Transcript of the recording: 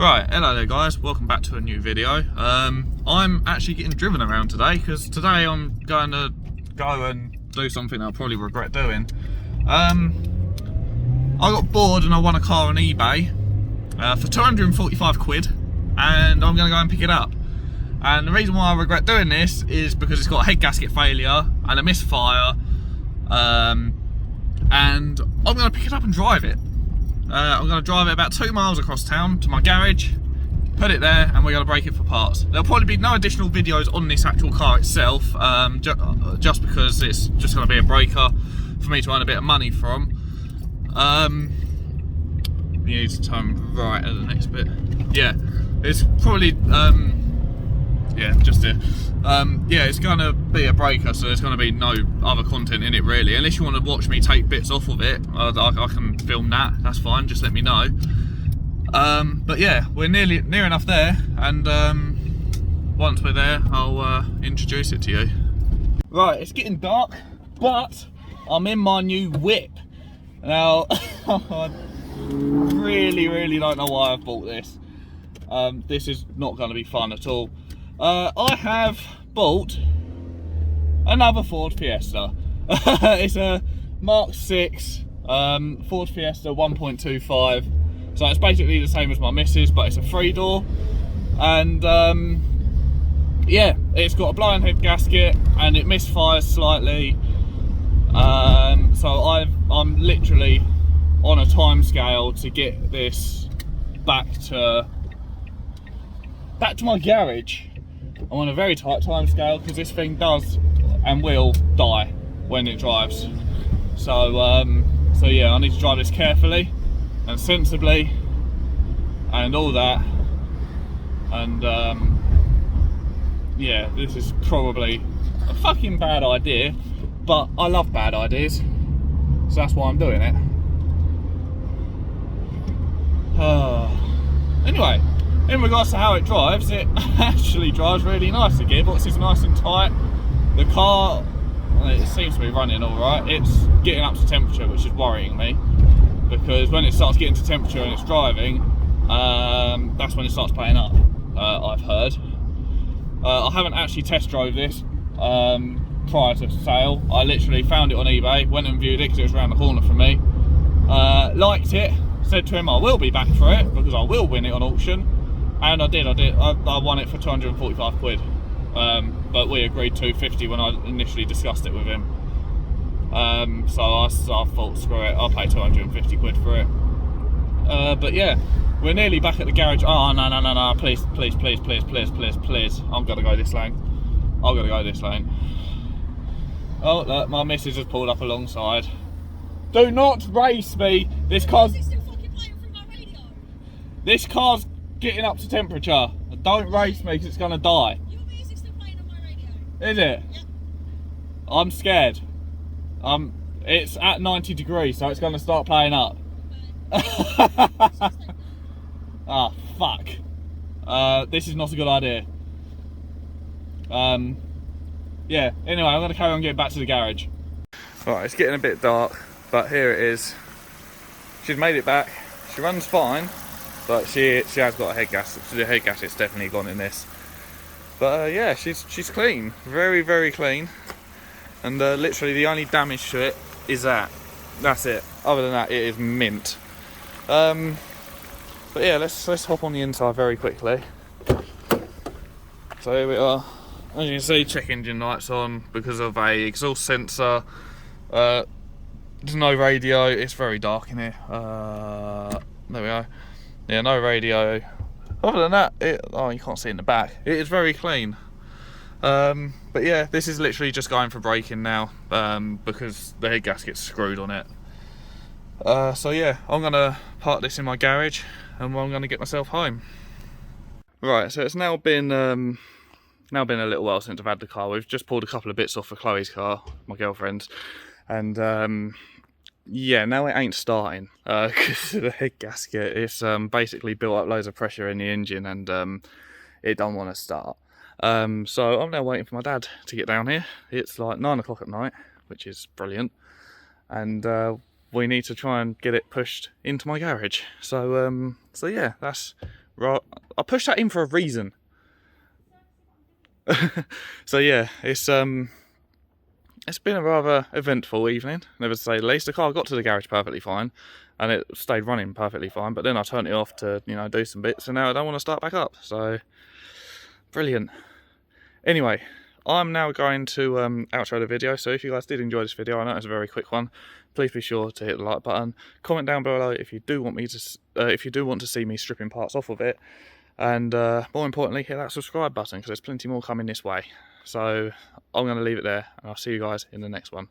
Right, hello there guys, welcome back to a new video. I'm actually getting driven around today because today I'm going to go and do something I'll probably regret doing. I got bored and I won a car on eBay for 245 quid, and I'm going to go and pick it up. And the reason why I regret doing this is because it's got a head gasket failure and a misfire, and I'm going to pick it up and drive it. I'm going to drive it about 2 miles across town to my garage, put it there, and we're going to break it for parts. There'll probably be no additional videos on this actual car itself, just because it's just going to be a breaker for me to earn a bit of money from. You need to turn right at the next bit. Yeah, it's probably, yeah, just it. Yeah, it's going to be a breaker, so there's going to be no other content in it really. Unless you want to watch me take bits off of it, I can film that, that's fine, just let me know. But yeah, we're near enough there, and once we're there, I'll introduce it to you. Right, it's getting dark, but I'm in my new whip. Now, I really don't know why I've bought this. This is not going to be fun at all. I have bought another Ford Fiesta. It's a Mark 6 Ford Fiesta 1.25. So it's basically the same as my missus, but it's a 3-door. And yeah, it's got a blown head gasket and it misfires slightly. So I'm literally on a time scale to get this back to my garage. I'm on a very tight time scale because this thing does and will die when it drives. So so yeah, I need to drive this carefully and sensibly and all that. And yeah, this is probably a fucking bad idea, but I love bad ideas, so that's why I'm doing it. Anyway, in regards to how it drives, it actually drives really nice. The gearbox is nice and tight. The car, well, it seems to be running alright. It's getting up to temperature, which is worrying me, because when it starts getting to temperature and it's driving, that's when it starts playing up, I've heard. I haven't actually test drove this prior to sale. I literally found it on eBay, went and viewed it because it was around the corner from me. Liked it, said to him I will be back for it because I will win it on auction. And I did. I won it for 245 quid. But we agreed 250 when I initially discussed it with him. So I thought, screw it, I'll pay 250 quid for it. But yeah, we're nearly back at the garage. Oh, no, please. I'm gonna go this lane. I've got to go this lane. Oh, look, my missus has pulled up alongside. Do not race me. This car's getting up to temperature. Don't race me because it's gonna die. Your music's still playing on my radio. Is it? Yep. I'm scared. It's at 90 degrees, so it's gonna start playing up. Ah, fuck. This is not a good idea. Yeah, anyway, I'm gonna carry on getting back to the garage. Right, it's getting a bit dark, but here it is. She's made it back. She runs fine. But she has got a head gasket. The head gasket's definitely gone in this. But yeah, she's clean, very clean. And literally the only damage to it is that. That's it. Other than that, it is mint. But yeah, let's hop on the inside very quickly. So here we are. As you can see, check engine lights on because of a exhaust sensor. There's no radio. It's very dark in here. There we go. Yeah, no radio. Other than that, oh, you can't see in the back. It is very clean. But yeah, this is literally just going for braking now, because the head gasket's screwed on it. So yeah, I'm gonna park this in my garage and I'm gonna get myself home. Right, so it's now been a little while since I've had the car. We've just pulled a couple of bits off of Chloe's car, my girlfriend's, and yeah, now it ain't starting because the head gasket, it's basically built up loads of pressure in the engine, and it don't want to start. So I'm now waiting for my dad to get down here. It's like 9 o'clock at night, which is brilliant, and we need to try and get it pushed into my garage. So so yeah, that's Right, I pushed that in for a reason. So yeah, it's been a rather eventful evening, never to say the least. The car got to the garage perfectly fine, and it stayed running perfectly fine. But then I turned it off to, you know, do some bits, and now I don't want to start back up. So brilliant. Anyway, I'm now going to outro the video. So if you guys did enjoy this video, I know it's a very quick one. Please be sure to hit the like button. Comment down below if you do want me to, if you do want to see me stripping parts off of it. And more importantly, hit that subscribe button because there's plenty more coming this way. So I'm going to leave it there, and I'll see you guys in the next one.